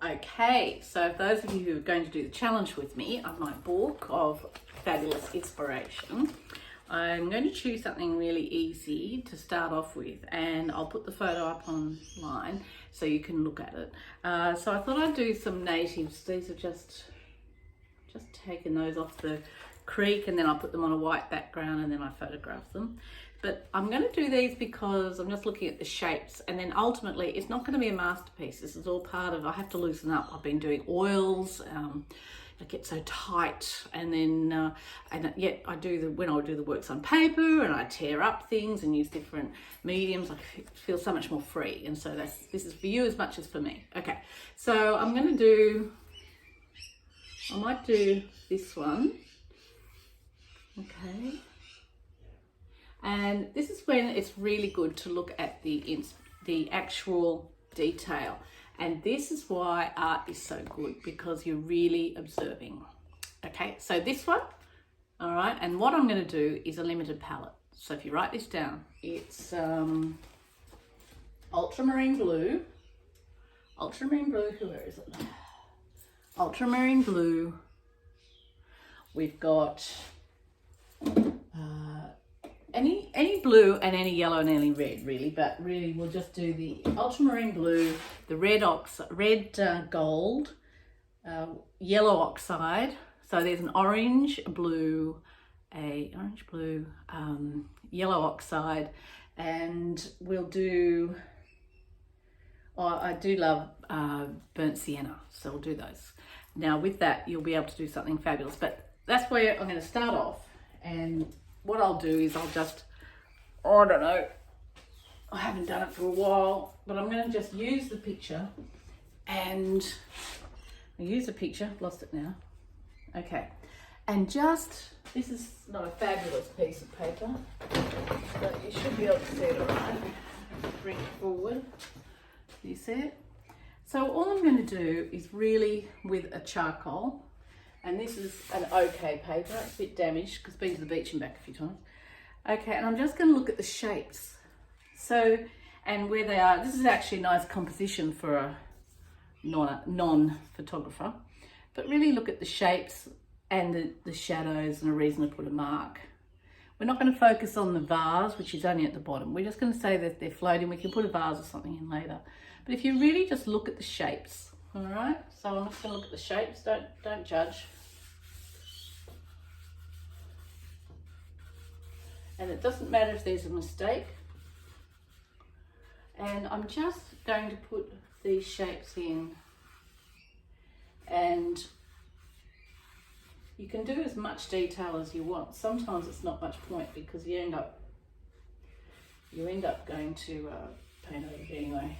Okay, so for those of you who are going to do the challenge with me on my book of fabulous inspiration, I'm going to choose something really easy to start off with, and I'll put the photo up online so you can look at it. So I thought I'd do some natives. These are just taken those off the creek, and then I'll put them on a white background and then I photograph them. But I'm going to do these because I'm just looking at the shapes, and then ultimately it's not going to be a masterpiece. This is all part of, I have to loosen up. I've been doing oils, I get so tight, and then and yet I do when I do the works on paper and I tear up things and use different mediums, I feel so much more free. And so this is for you as much as for me. Okay, so I'm going to do, I might do this one. Okay. And this is when it's really good to look at the actual detail. And this is why art is so good, because you're really observing. Okay, so this one, all right, and what I'm going to do is a limited palette. So if you write this down, it's ultramarine blue, where is it? Ultramarine blue. We've got any blue and any yellow and any red, really, but really we'll just do the ultramarine blue, the red gold, yellow oxide. So there's an orange blue, yellow oxide, and we'll do, I do love burnt sienna, so we'll do those. Now with that you'll be able to do something fabulous, but that's where I'm going to start off. And what I'll do is I'll just, I don't know, I haven't done it for a while, but I'm going to just use the picture, and I use the picture, lost it now. Okay, and just, this is not a fabulous piece of paper, but you should be able to see it all right. Bring it forward, you see it? So all I'm going to do is really with a charcoal, and this is an okay paper, it's a bit damaged because I've been to the beach and back a few times. Okay, and I'm just going to look at the shapes. So, and where they are, this is actually a nice composition for a non-photographer, but really look at the shapes and the shadows and a reason to put a mark. We're not going to focus on the vase, which is only at the bottom. We're just going to say that they're floating. We can put a vase or something in later. But if you really just look at the shapes, all right? So I'm just going to look at the shapes, don't judge. And it doesn't matter if there's a mistake. And I'm just going to put these shapes in, and you can do as much detail as you want. Sometimes it's not much point because you end up going to paint over it anyway.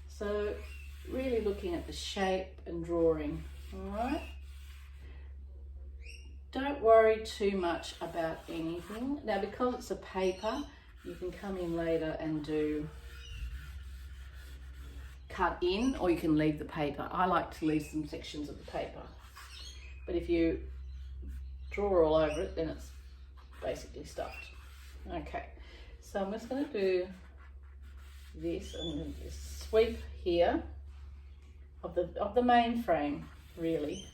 So really looking at the shape and drawing, all right? Don't worry too much about anything. Now, because it's a paper, you can come in later and do cut in, or you can leave the paper. I like to leave some sections of the paper. But if you draw all over it, then it's basically stuffed. Okay, so I'm just going to do this and this sweep here of the main frame, really,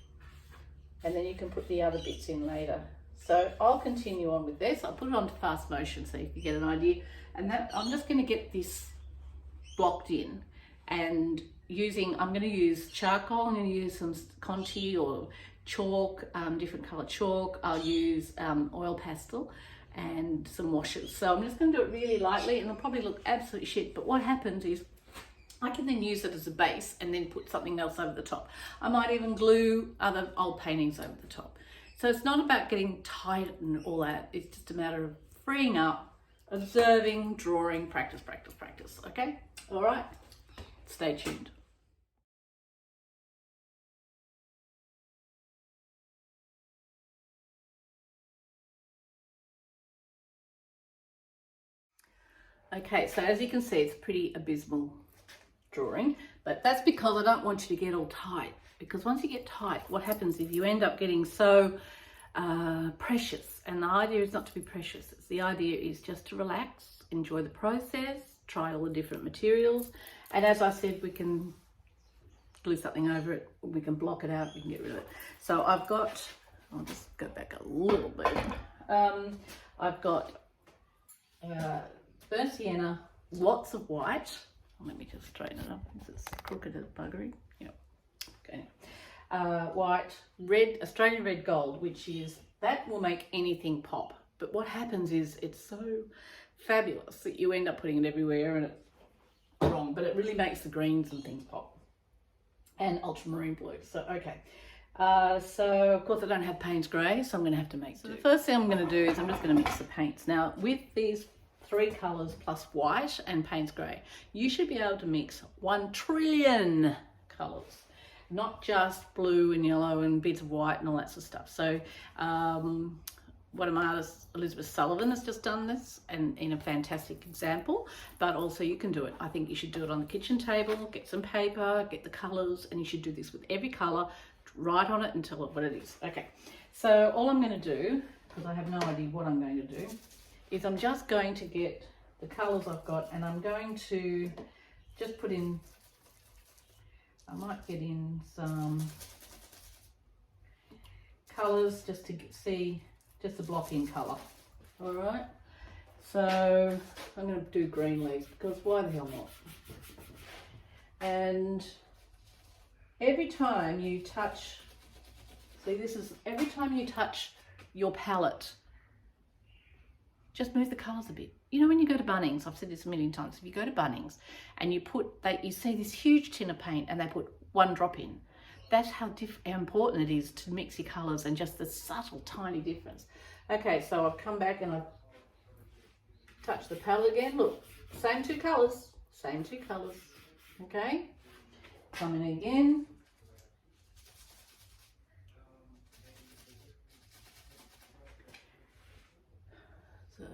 and then you can put the other bits in later. So I'll continue on with this. I'll put it onto fast motion so you can get an idea, and that I'm just going to get this blocked in, and I'm going to use charcoal. I'm going to use some Conti or chalk, different color chalk. I'll use oil pastel and some washes. So I'm just going to do it really lightly, and it'll probably look absolutely shit, but what happens is I can then use it as a base and then put something else over the top. I might even glue other old paintings over the top. So it's not about getting tight and all that. It's just a matter of freeing up, observing, drawing, practice, practice, practice. Okay? All right? Stay tuned. Okay, so as you can see, it's pretty abysmal drawing, but that's because I don't want you to get all tight, because once you get tight, what happens is you end up getting so precious, and the idea is not to be precious. The idea is just to relax, enjoy the process, try all the different materials, and as I said, we can glue something over it, we can block it out, we can get rid of it. So I've got, I'll just go back a little bit. I've got burnt sienna, lots of white. Let me just straighten it up. It's crooked as buggery. Yep. Okay. White, red, Australian red gold, which is, that will make anything pop. But what happens is it's so fabulous that you end up putting it everywhere and it's wrong, but it really makes the greens and things pop. And ultramarine blue. So, okay. So of course I don't have Payne's grey, so I'm going to have to make do. The first thing I'm going to do is I'm just going to mix the paints. Now with these 3 colours plus white and Payne's grey, you should be able to mix 1 trillion colours, not just blue and yellow and bits of white and all that sort of stuff. So one of my artists, Elizabeth Sullivan, has just done this and in a fantastic example, but also you can do it. I think you should do it on the kitchen table, get some paper, get the colours, and you should do this with every colour, write on it and tell it what it is. Okay, so all I'm going to do, because I have no idea what I'm going to do, is I'm just going to get the colours I've got and I'm going to just put in, I might get in some colours just to see, just a block in colour. All right, so I'm going to do green leaves because why the hell not? And every time you touch, see this is, every time you touch your palette, just move the colours a bit. You know when you go to Bunnings, I've said this a million times, if you go to Bunnings and you put, you see this huge tin of paint and they put 1 drop in. That's how important it is to mix your colours and just the subtle tiny difference. Okay, so I've come back and I've touched the palette again. Look, same 2 colours, same 2 colours. Okay, come in again. So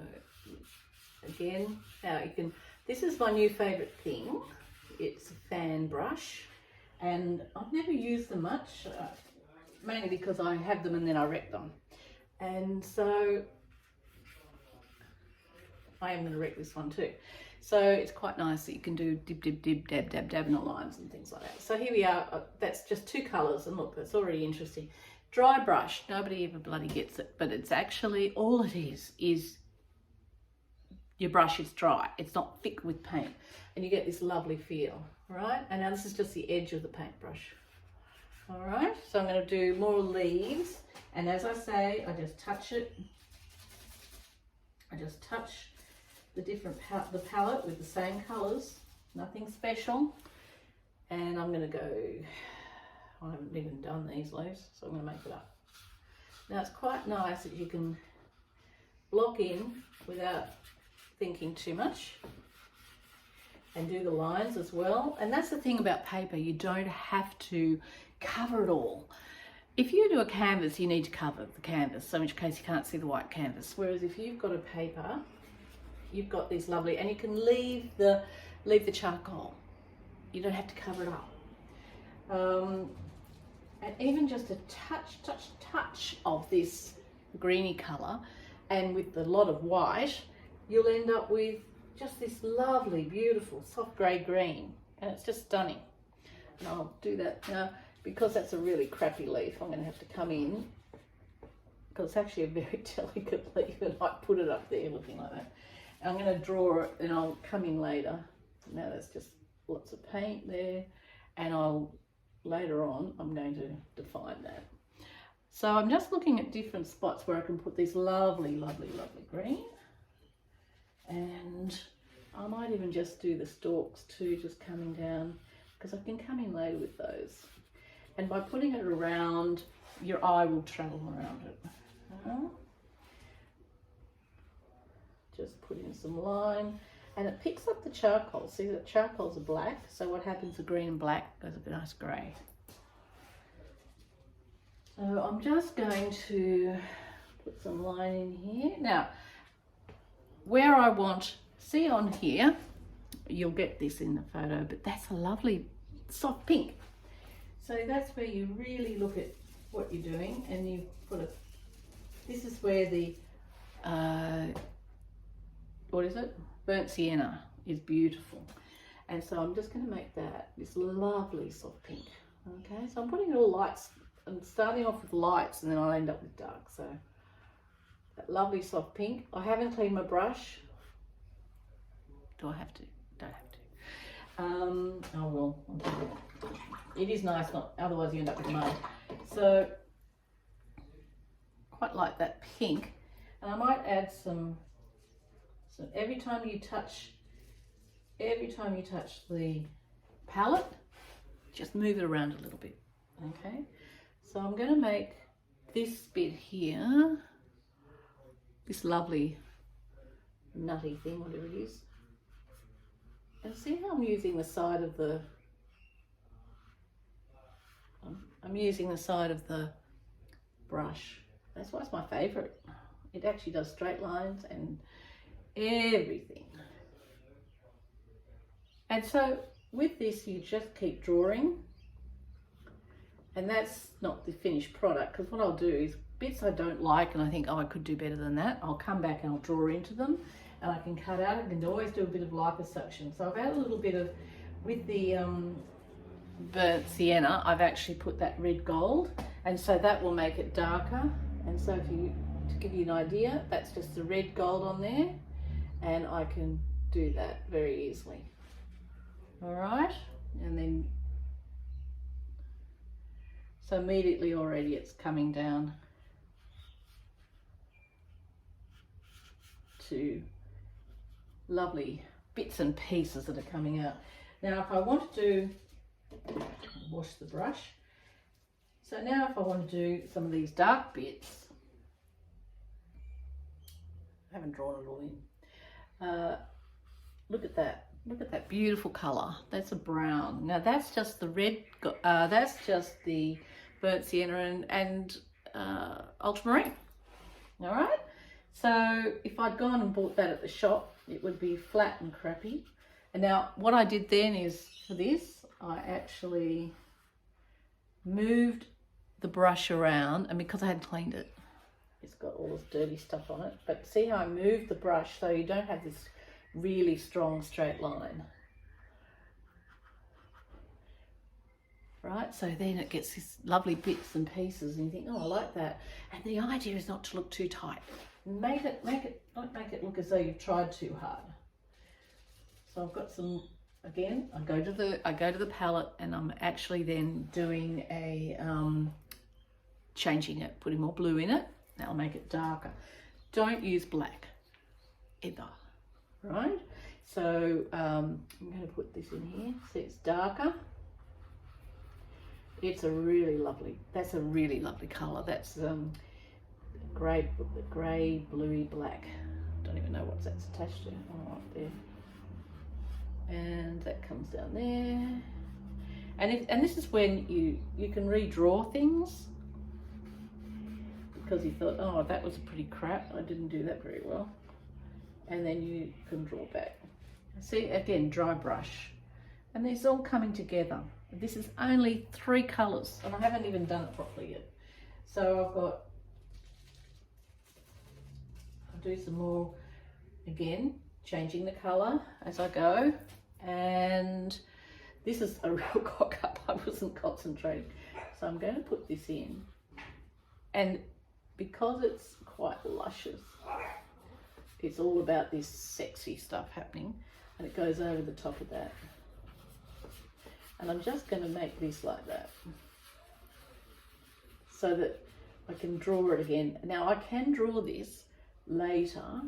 again, now you can, this is my new favourite thing. It's a fan brush and I've never used them much, mainly because I have them and then I wreck them. And so I am going to wreck this one too. So it's quite nice that you can do dib, dib, dib, dab, dab, dab, and lines and things like that. So here we are, that's just 2 colours and look, that's already interesting. Dry brush, nobody ever bloody gets it, but it's actually, all it is your brush is dry. It's not thick with paint and you get this lovely feel, right? And now this is just the edge of the paintbrush. All right, so I'm going to do more leaves and as I say, I just touch it. I just touch the different the palette with the same colours, nothing special. And I'm going to go, I haven't even done these leaves, so I'm going to make it up. Now it's quite nice that you can block in without thinking too much and do the lines as well. And that's the thing about paper, you don't have to cover it all. If you do a canvas, you need to cover the canvas, so in which case you can't see the white canvas. Whereas if you've got a paper, you've got this lovely, and you can leave the charcoal. You don't have to cover it up. And even just a touch of this greeny colour, and with a lot of white, you'll end up with just this lovely, beautiful, soft grey green, and it's just stunning. And I'll do that now. Because that's a really crappy leaf, I'm going to have to come in, because it's actually a very delicate leaf, and I put it up there looking like that. And I'm going to draw it, and I'll come in later. Now there's just lots of paint there, and later on, I'm going to define that. So I'm just looking at different spots where I can put these lovely, lovely, lovely green. And I might even just do the stalks too, just coming down, because I can come in later with those. And by putting it around, your eye will travel around it. Just put in some line, and it picks up the charcoal. See that charcoals are black, so what happens, the green and black goes a nice grey. So I'm just going to put some line in here. Now, where I want, see on here, you'll get this in the photo, but that's a lovely soft pink. So that's where you really look at what you're doing, and you put it, this is where the, what is it? Burnt sienna is beautiful. And so I'm just going to make that this lovely soft pink. Okay, so I'm putting all lights, I'm starting off with lights and then I'll end up with dark. So that lovely soft pink. I haven't cleaned my brush. Do I have to? Don't have to. I will. It is nice, not otherwise you end up with mud. So quite like that pink, and I might add some. So every time you touch the palette, just move it around a little bit. Okay. So I'm going to make this bit here, this lovely nutty thing, whatever it is. And see how I'm using the side of the, I'm using the side of the brush. That's why it's my favourite. It actually does straight lines and everything. And so with this, you just keep drawing. And that's not the finished product, because what I'll do is bits I don't like and I think, oh, I could do better than that, I'll come back and I'll draw into them. And I can cut out, I can always do a bit of liposuction. So I've added a little bit of, with the burnt sienna, I've actually put that red gold, and so that will make it darker. And so if you, to give you an idea, that's just the red gold on there, and I can do that very easily. All right, and then, so immediately already it's coming down to lovely bits and pieces that are coming out. Now if I want to do, wash the brush. So now if I want to do some of these dark bits, I haven't drawn it all in. Look at that. Look at that beautiful colour. That's a brown. Now that's just the red, that's just the burnt sienna and ultramarine. All right. So if I'd gone and bought that at the shop, it would be flat and crappy. And now what I did then is, for this, I actually moved the brush around, and because I hadn't cleaned it, it's got all this dirty stuff on it. But see how I moved the brush so you don't have this really strong straight line. Right, so then it gets these lovely bits and pieces and you think, oh, I like that. And the idea is not to look too tight. Don't make it look as though you've tried too hard. So I've got some, again, I go to the palette and I'm actually then doing a, changing it, putting more blue in it. That'll make it darker. Don't use black either, right? So I'm going to put this in here so it's darker. It's a really lovely, that's a really lovely colour. That's grey, bluey black. Don't even know what that's attached to. Oh, right there. And that comes down there. And this is when you can redraw things, because you thought, oh, that was a pretty crap, I didn't do that very well. And then you can draw back. See, again, dry brush. And these all coming together. This is only 3 colours, and I haven't even done it properly yet. So I'll do some more, again, changing the colour as I go. And this is a real cock up, I wasn't concentrating. So I'm going to put this in. And because it's quite luscious, it's all about this sexy stuff happening, and it goes over the top of that. And I'm just going to make this like that so that I can draw it again. Now I can draw this later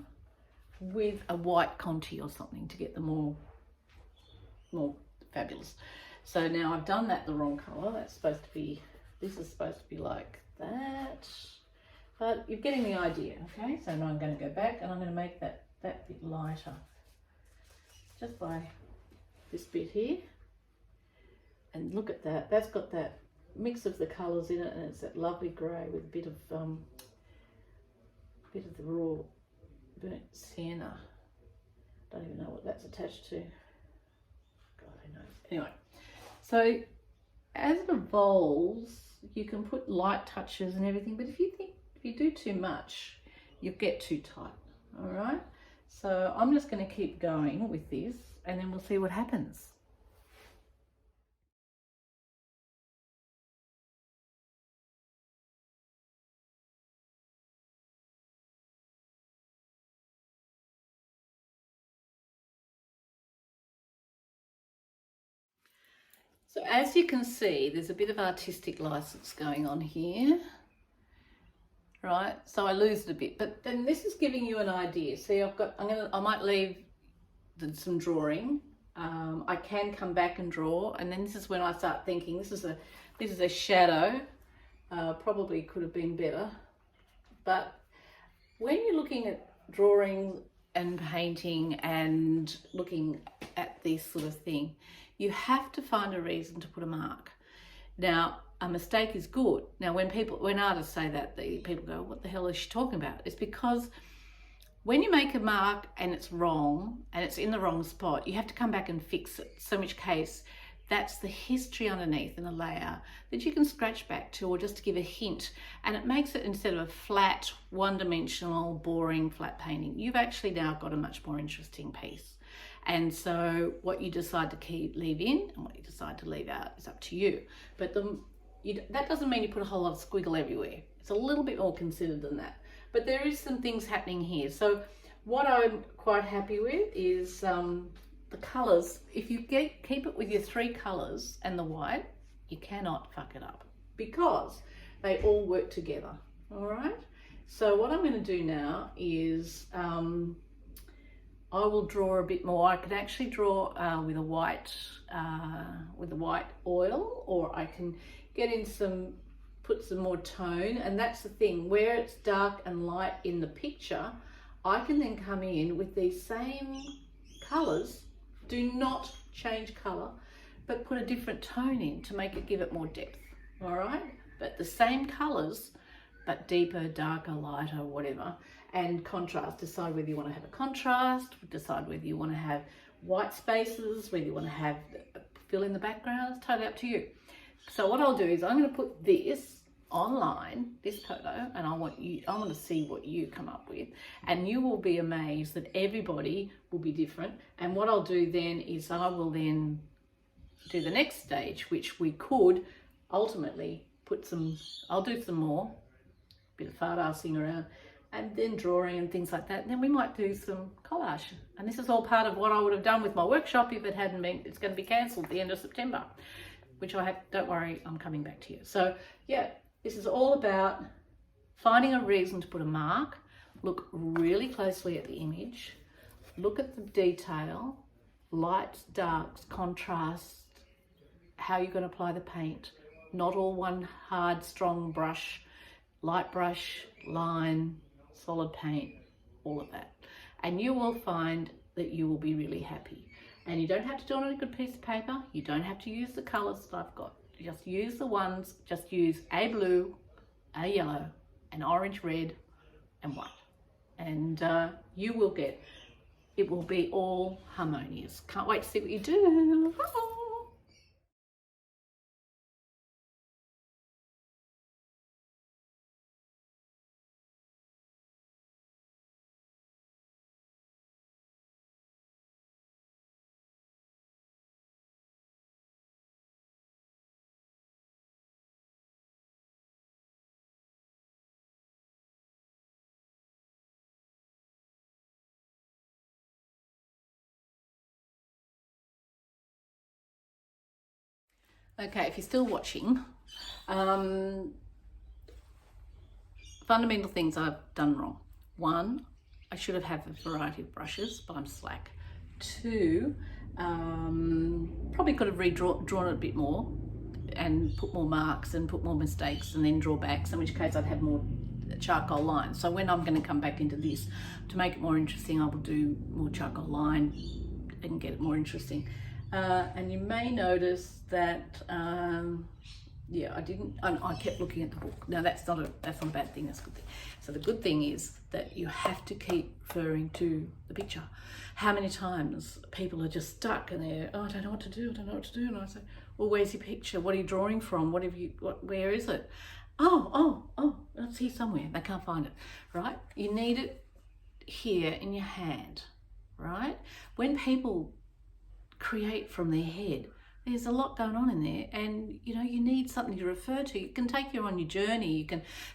with a white conti or something to get the more fabulous. So now I've done that the wrong colour. That's supposed to be, this is supposed to be like that. But you're getting the idea, okay? So now I'm going to go back and I'm going to make that bit lighter. Just by this bit here. And look at that, that's got that mix of the colours in it, and it's that lovely grey with a bit of the raw burnt sienna. Don't even know what that's attached to. God, who knows. Anyway, so as it evolves, you can put light touches and everything, but if you do too much, you'll get too tight, all right? So I'm just going to keep going with this, and then we'll see what happens. So as you can see, there's a bit of artistic license going on here, right? So I lose it a bit, but then this is giving you an idea. See, I might leave some drawing. I can come back and draw, and then this is when I start thinking this is a shadow. Probably could have been better, but when you're looking at drawing and painting and looking at this sort of thing, you have to find a reason to put a mark. Now, a mistake is good. Now, when artists say that, people go, what the hell is she talking about? It's because when you make a mark and it's wrong and it's in the wrong spot, you have to come back and fix it. So in which case, that's the history underneath in a layer that you can scratch back to, or just to give a hint. And it makes it, instead of a flat, one-dimensional, boring, flat painting, you've actually now got a much more interesting piece. And so what you decide to leave in and what you decide to leave out is up to you. But that doesn't mean you put a whole lot of squiggle everywhere. It's a little bit more considered than that. But there is some things happening here. So what I'm quite happy with is the colours. If you keep it with your 3 colours and the white, you cannot fuck it up because they all work together, all right? So what I'm going to do now is I will draw a bit more. I can actually draw with a white oil, or I can get in put some more tone. And that's the thing, where it's dark and light in the picture, I can then come in with these same colours. Do not change colour, but put a different tone in to give it more depth, all right? But the same colours, but deeper, darker, lighter, whatever. And contrast, decide whether you want to have a contrast, decide whether you want to have white spaces, whether you want to have fill in the background. It's totally up to you. So what I'll do is I'm going to put this online, this photo, and I want to see what you come up with, and you will be amazed that everybody will be different. And what I'll do then is I will then do the next stage, which we could ultimately I'll do some more, bit of fart assing around, and then drawing and things like that. And then we might do some collage. And this is all part of what I would have done with my workshop if it hadn't been, it's going to be cancelled at the end of September, which don't worry, I'm coming back to you. So yeah, this is all about finding a reason to put a mark. Look really closely at the image, look at the detail, lights, darks, contrast, how you're going to apply the paint. Not all one hard, strong brush, light brush, line, solid paint, all of that. And you will find that you will be really happy. And you don't have to do it on a good piece of paper. You don't have to use the colours that I've got. Just use just use a blue, a yellow, an orange, red, and white. And you will it will be all harmonious. Can't wait to see what you do. Okay, if you're still watching, fundamental things I've done wrong. 1, I should have had a variety of brushes, but I'm slack. 2, probably could have drawn it a bit more and put more marks and put more mistakes and then drawbacks, in which case I'd have more charcoal lines. So when I'm going to come back into this, to make it more interesting, I will do more charcoal line and get it more interesting. And you may notice that, yeah, I kept looking at the book. Now that's not a bad thing, that's a good thing. So the good thing is that you have to keep referring to the picture. How many times people are just stuck and they're, oh, I don't know what to do, And I say, well, where's your picture? What are you drawing from? Where is it? Oh, it's here somewhere. They can't find it, right? You need it here in your hand, right? When people create from their head, there's a lot going on in there, and you need something to refer to. You can take you on your journey.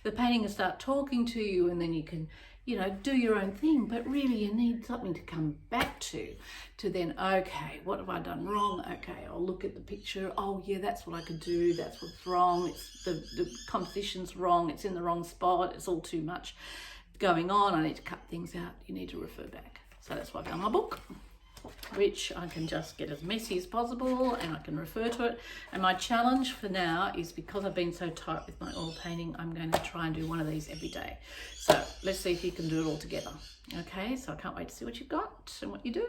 The painting can start talking to you, and then you can you know, do your own thing, but really you need something to come back to then, okay, what have I done wrong? Okay, I'll look at the picture. Oh yeah, that's what I could do. That's what's wrong. It's the composition's wrong. It's in the wrong spot. It's all too much going on. I need to cut things out. You need to refer back. So that's why I've done my book, which I can just get as messy as possible and I can refer to it. And my challenge for now is, because I've been so tight with my oil painting, I'm going to try and do one of these every day. So let's see if you can do it all together. Okay, so I can't wait to see what you've got and what you do.